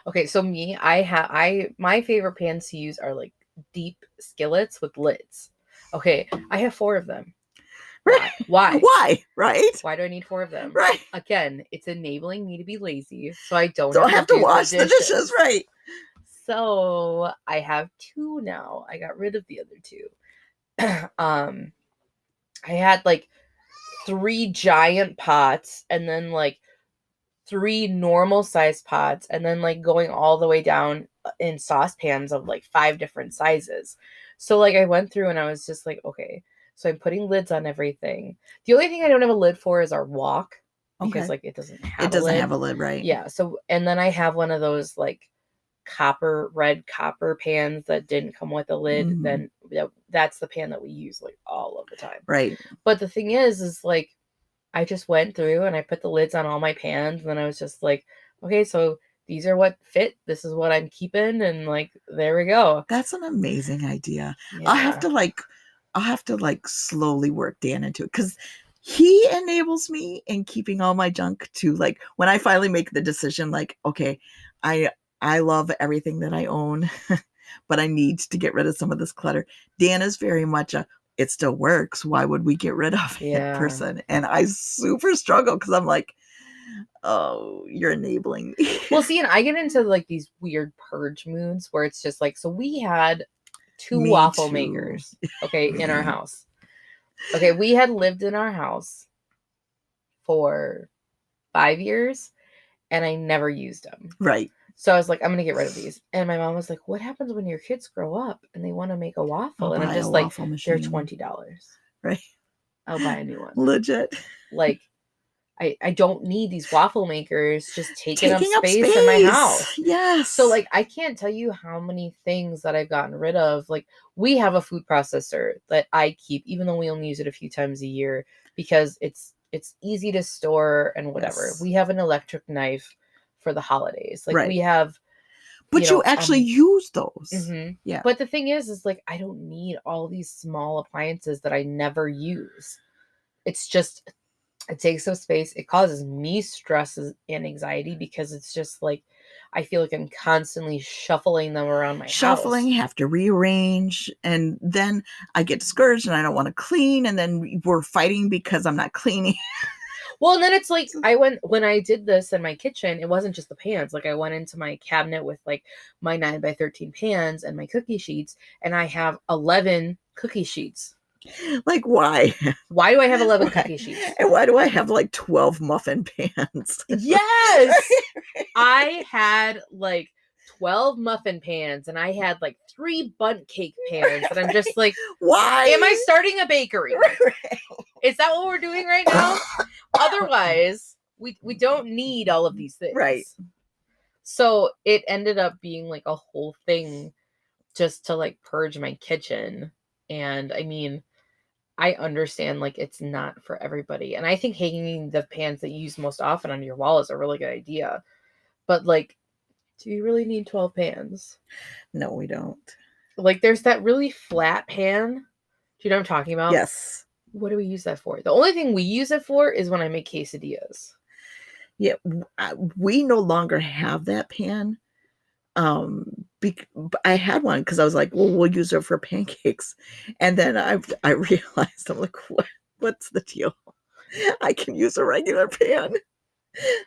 okay, so me, my favorite pans to use are like deep skillets with lids. Okay, I have 4 of them. Why? Why? Right? Why do I need 4 of them? Right. Again, it's enabling me to be lazy, so I don't have to wash the dishes. Right. So I have 2 now. I got rid of the other 2. I had like 3 giant pots and then like 3 normal sized pots and then like going all the way down in saucepans of like 5 different sizes. So like I went through and I was just like, okay, so I'm putting lids on everything. The only thing I don't have a lid for is our wok because like it doesn't have a lid, right? Yeah. So and then I have one of those like red copper pans that didn't come with a lid. Then that's the pan that we use like all of the time. Right. But the thing is like I just went through and I put the lids on all my pans and then I was just like, okay, so these are what fit. This is what I'm keeping. And like, there we go. That's an amazing idea. Yeah. I'll have to like slowly work Dan into it because he enables me in keeping all my junk to like when I finally make the decision, like, okay, I love everything that I own. but I need to get rid of some of this clutter. Dan is very much a, it still works. Why would we get rid of it person? And I super struggle because I'm like, oh, you're enabling me. Well, see, and I get into like these weird purge moods where it's just like, so we had 2 Me waffle too. makers, okay, in our house. Okay, we had lived in our house for 5 years and I never used them. Right. So I was like, I'm going to get rid of these. And my mom was like, what happens when your kids grow up and they want to make a waffle? I'll and I'm buy just a like, waffle they're machine. $20. Right. I'll buy a new one. Legit. Like, I don't need these waffle makers just taking up space in my house. Yes. So like, I can't tell you how many things that I've gotten rid of. Like, we have a food processor that I keep, even though we only use it a few times a year, because it's easy to store and whatever. Yes. We have an electric knife for the holidays. Like, Right. we have. But you actually use those. Mm-hmm. Yeah. But the thing is like, I don't need all these small appliances that I never use. It's just, it takes up space. It causes me stress and anxiety because it's just like, I feel like I'm constantly shuffling them around my house. Have to rearrange. And then I get discouraged and I don't want to clean. And then we're fighting because I'm not cleaning. Well, and then it's like, when I did this in my kitchen, it wasn't just the pans. Like, I went into my cabinet with like my 9x13 pans and my cookie sheets, and I have 11 cookie sheets. Like, why? Why do I have 11 cookie sheets? And why do I have like 12 muffin pans? Yes! I had like 12 muffin pans and I had like 3 bundt cake pans. And I'm just like, why? Am I starting a bakery? Is that what we're doing right now? Otherwise, we don't need all of these things. Right. So it ended up being like a whole thing just to like purge my kitchen. And I mean, I understand like it's not for everybody. And I think hanging the pans that you use most often on your wall is a really good idea. But like, do you really need 12 pans? No, we don't. Like, there's that really flat pan. Do you know what I'm talking about? Yes. What do we use that for? The only thing we use it for is when I make quesadillas. Yeah, we no longer have that pan. I had one because I was like, well, we'll use it for pancakes. And then I realized, I'm like, what's the deal? I can use a regular pan.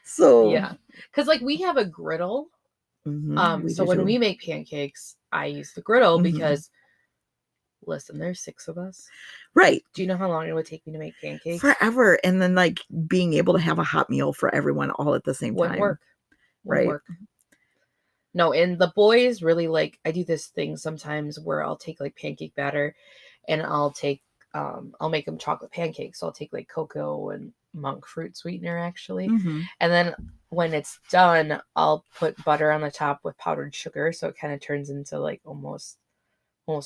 So yeah, because like we have a griddle. So when we make pancakes, I use the griddle because, listen, there's 6 of us. Right. Do you know how long it would take me to make pancakes? Forever. And then like being able to have a hot meal for everyone all at the same time. Wouldn't Right. work. No, and the boys really like, I do this thing sometimes where I'll take like pancake batter and I'll make them chocolate pancakes. So I'll take like cocoa and monk fruit sweetener actually. And then when it's done, I'll put butter on the top with powdered sugar. So it kind of turns into like almost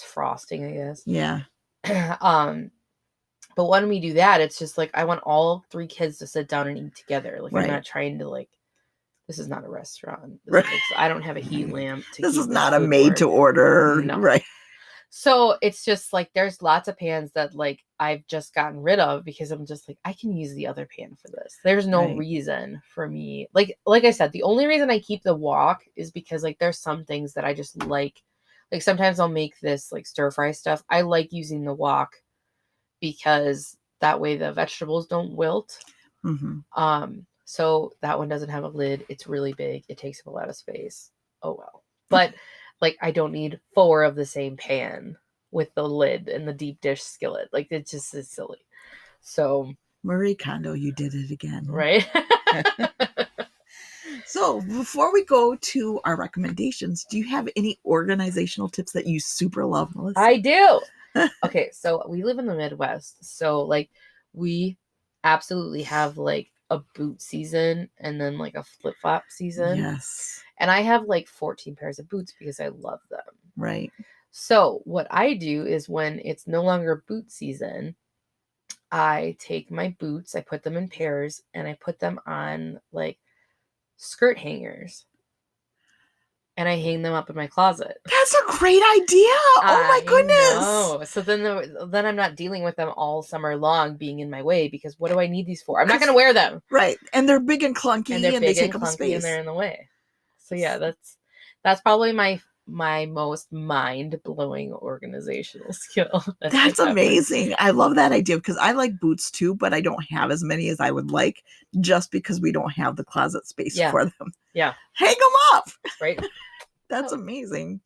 frosting, I guess. Yeah. But when we do that, it's just like, I want all 3 kids to sit down and eat together. Like, I'm not trying to like, this is not a restaurant. I don't have a heat lamp. This is not a made to order. No. Right. So it's just like, there's lots of pans that like I've just gotten rid of because I'm just like, I can use the other pan for this. There's no reason for me. Like I said, the only reason I keep the wok is because like, there's some things that I just like sometimes I'll make this like stir fry stuff. I like using the wok because that way the vegetables don't wilt. So that one doesn't have a lid. It's really big. It takes up a lot of space. Oh, well. But like, I don't need 4 of the same pan with the lid and the deep dish skillet. Like, it just is silly. So Marie Kondo, you did it again. Right. So before we go to our recommendations, do you have any organizational tips that you super love, Melissa? I do. Okay. So we live in the Midwest. So like, we absolutely have like a boot season and then like a flip-flop season. Yes. And I have like 14 pairs of boots because I love them. Right. So what I do is when it's no longer boot season, I take my boots, I put them in pairs, and I put them on like skirt hangers. And I hang them up in my closet. That's a great idea. Oh my goodness. Know. So then I'm not dealing with them all summer long being in my way because what do I need these for? I'm not going to wear them. Right. And they're big and clunky and they take up space. And they're in the way. So yeah, that's probably my my most mind-blowing organizational skill. that That's I've ever- amazing. I love that idea because I like boots too, but I don't have as many as I would like just because we don't have the closet space Yeah. for them. Yeah, Hang them up. right? That's Oh. amazing.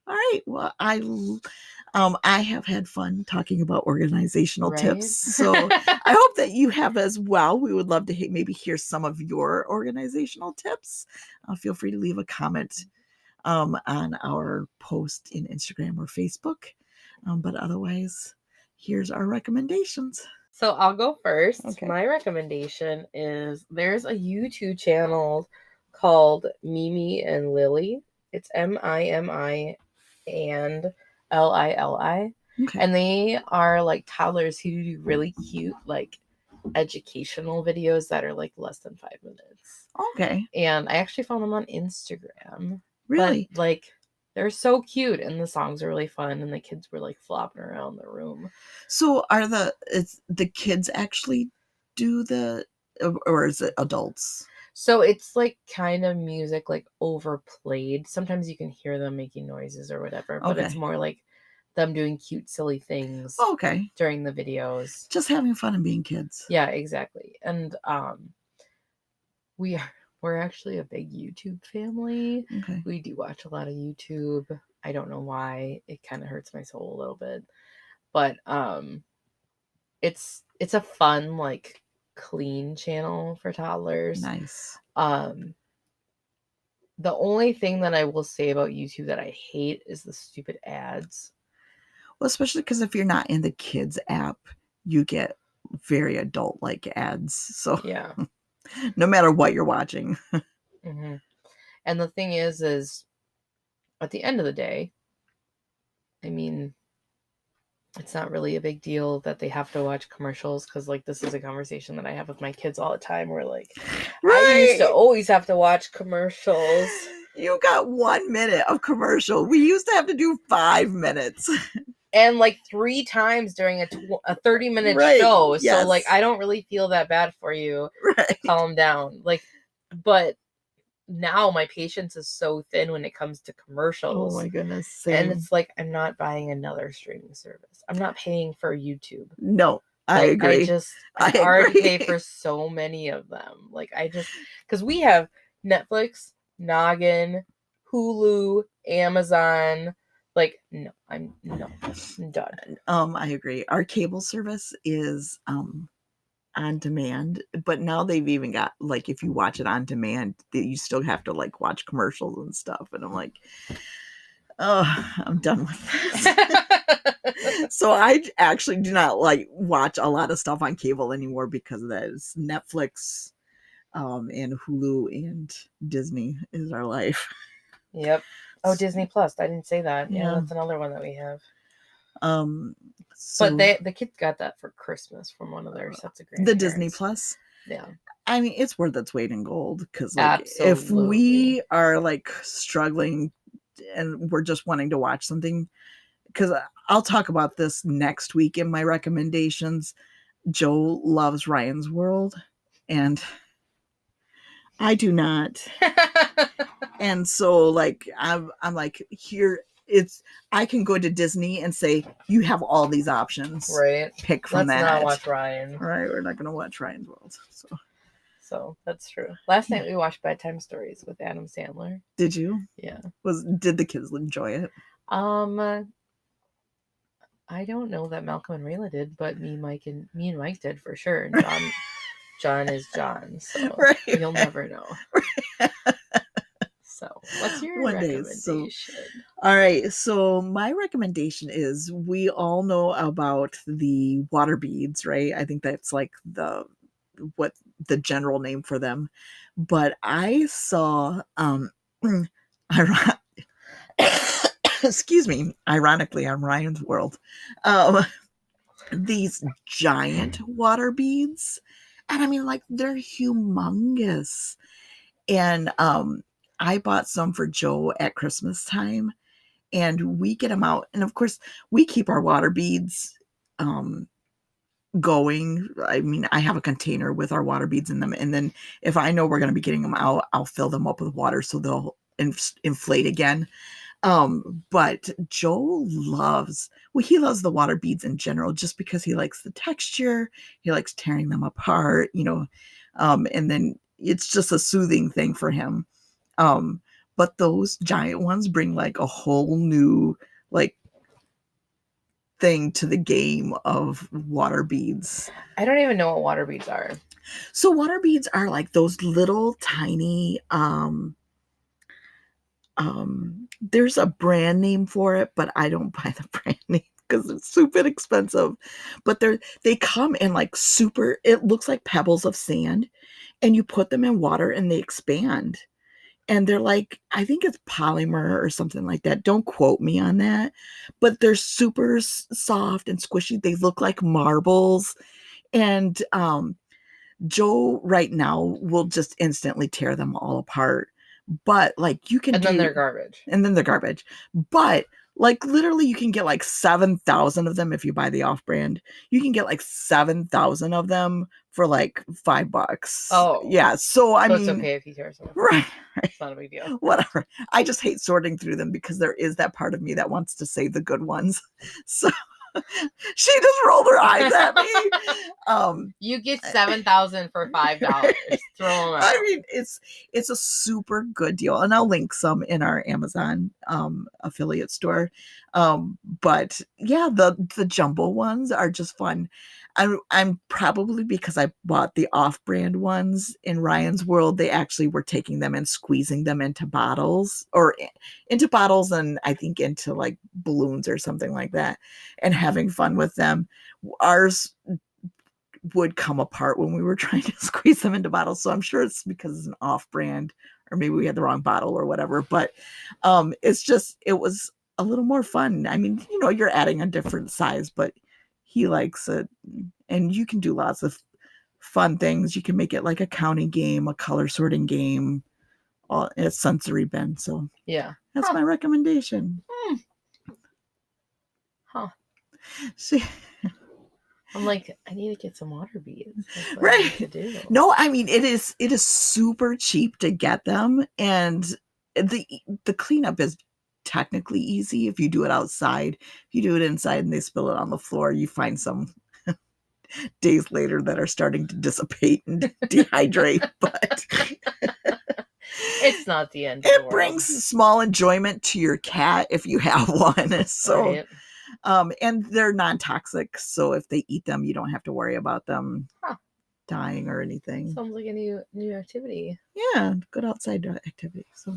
All right. Well, I have had fun talking about organizational Right? tips. So I hope that you have as well. We would love to maybe hear some of your organizational tips. Feel free to leave a comment on our post in Instagram or Facebook. But otherwise, here's our recommendations. So I'll go first. Okay. My recommendation is there's a YouTube channel called Mimi and Lily. It's MIMI and LILI. Okay. And they are like toddlers who do really cute, like educational videos that are like less than 5 minutes. Okay. And I actually found them on Instagram. Really? But like they're so cute and the songs are really fun and the kids were like flopping around the room. So are the kids actually do the, or is it adults? So it's like kind of music like overplayed. Sometimes you can hear them making noises or whatever, but it's Okay. more like them doing cute, silly things Okay. during the videos. Just having fun and being kids. Yeah, exactly. And we're actually a big YouTube family. Okay. We do watch a lot of YouTube. I don't know why. It kind of hurts my soul a little bit. But it's a fun, like, clean channel for toddlers. Nice. The only thing that I will say about YouTube that I hate is the stupid ads. Well, especially because if you're not in the kids app, you get very adult like ads. So Yeah. no matter what you're watching. Mm-hmm. And the thing is at the end of the day, I mean, it's not really a big deal that they have to watch commercials because, like, this is a conversation that I have with my kids all the time. We're like, I used to always have to watch commercials. You got 1 minute of commercial. We used to have to do 5 minutes. And like 3 times during a 30-minute Right, show. yes. So like, I don't really feel that bad for you. Right. Calm down. Like, but now my patience is so thin when it comes to commercials. Oh my goodness. And Same. it's like, I'm not buying another streaming service. I'm not paying for YouTube. No, I Like, agree. I I already pay agree. for so many of them. Like, because we have Netflix, Noggin, Hulu, Amazon. Like, no, I'm done. I agree. Our cable service is on demand, but now they've even got, like, if you watch it on demand, you still have to like watch commercials and stuff. And I'm like, oh, I'm done with this. So I actually do not like watch a lot of stuff on cable anymore because of that. It's Netflix, and Hulu and Disney is our life. Yep. Oh, Disney Plus. I didn't say that. Yeah, Yeah. that's another one that we have. So But the kids got that for Christmas from one of their sets of the grandparents. Disney Plus, Yeah. I mean, it's worth its weight in gold because, like, if Absolutely. we are like struggling and we're just wanting to watch something, because I'll talk about this next week in my recommendations. Joe loves Ryan's World, and I do not. And so, like, I'm like, here I can go to Disney and say, you have all these options. Right. Pick from Let's that. not watch Ryan. All right, we're not going to watch Ryan's World. So that's true. Last night we watched Bedtime Stories with Adam Sandler. Did you? Yeah. Did the kids enjoy it? I don't know that Malcolm and Rayla did, but me and Mike did for sure. And John is John, so Right. you'll never know. So, what's your One day, recommendation? All right, so my recommendation is, we all know about the water beads, right? I think that's like the general name for them. But I saw excuse me, ironically on Ryan's World, these giant water beads. And I mean, like, they're humongous. And I bought some for Joe at Christmas time, and we get them out. And of course, we keep our water beads going. I mean, I have a container with our water beads in them. And then if I know we're going to be getting them out, I'll fill them up with water so they'll inflate again. But Joe loves he loves the water beads in general just because he likes the texture, he likes tearing them apart, and then it's just a soothing thing for him. But those giant ones bring like a whole new like thing to the game of water beads. I don't even know what water beads are. So water beads are like those little tiny there's a brand name for it, but I don't buy the brand name because it's super expensive. But they come in like super, it looks like pebbles of sand, and you put them in water and they expand. And they're like, I think it's polymer or something like that. Don't quote me on that. But they're super soft and squishy. They look like marbles. And Joe right now will just instantly tear them all apart. But like you can And then they're garbage. And then they're garbage. But like literally you can get like 7,000 of them if you buy the off-brand. You can get like 7,000 of them for like $5. Oh. Yeah. So I mean, it's okay if he tears them. Right. It's not a big deal. Whatever. I just hate sorting through them because there is that part of me that wants to save the good ones. So she just rolled her eyes at me. You get 7,000 for $5. Throw them out. I mean, it's a super good deal, and I'll link some in our Amazon affiliate store. But yeah, the jumbo ones are just fun. I'm probably because I bought the off-brand ones in Ryan's World. They actually were taking them and squeezing them into bottles and I think into like balloons or something like that, and having fun with them. Ours would come apart when we were trying to squeeze them into bottles. So I'm sure it's because it's an off-brand, or maybe we had the wrong bottle or whatever. But it was a little more fun. I mean, you're adding a different size, but he likes it. And you can do lots of fun things. You can make it like a counting game, a color sorting game, a sensory bin. So yeah, that's my recommendation. Huh. See, I'm like, I need to get some water beads. That's what right. I need to do. No, I mean it is super cheap to get them, and the cleanup is technically easy if you do it outside. If you do it inside and they spill it on the floor, you find some days later that are starting to dissipate and dehydrate. But it's not the end of the world. It brings small enjoyment to your cat if you have one. So right. And they're non-toxic, so if they eat them, you don't have to worry about them dying or anything. Sounds like a new activity. Yeah, good outside activity. So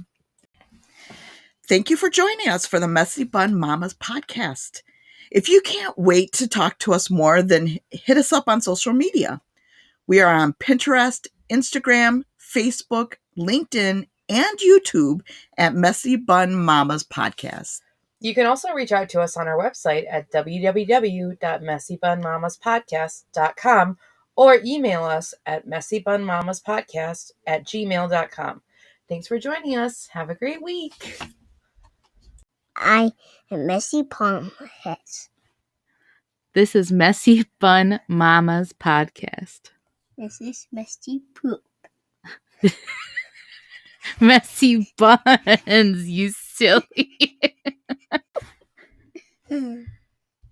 thank you for joining us for the Messy Bun Mamas podcast. If you can't wait to talk to us more, then hit us up on social media. We are on Pinterest, Instagram, Facebook, LinkedIn, and YouTube at Messy Bun Mamas Podcast. You can also reach out to us on our website at www.messybunmamaspodcast.com or email us at messybunmamaspodcast@gmail.com. Thanks for joining us. Have a great week. I am Messy Palmheads. This is Messy Bun Mama's podcast. This is Messy Poop. Messy buns, you silly.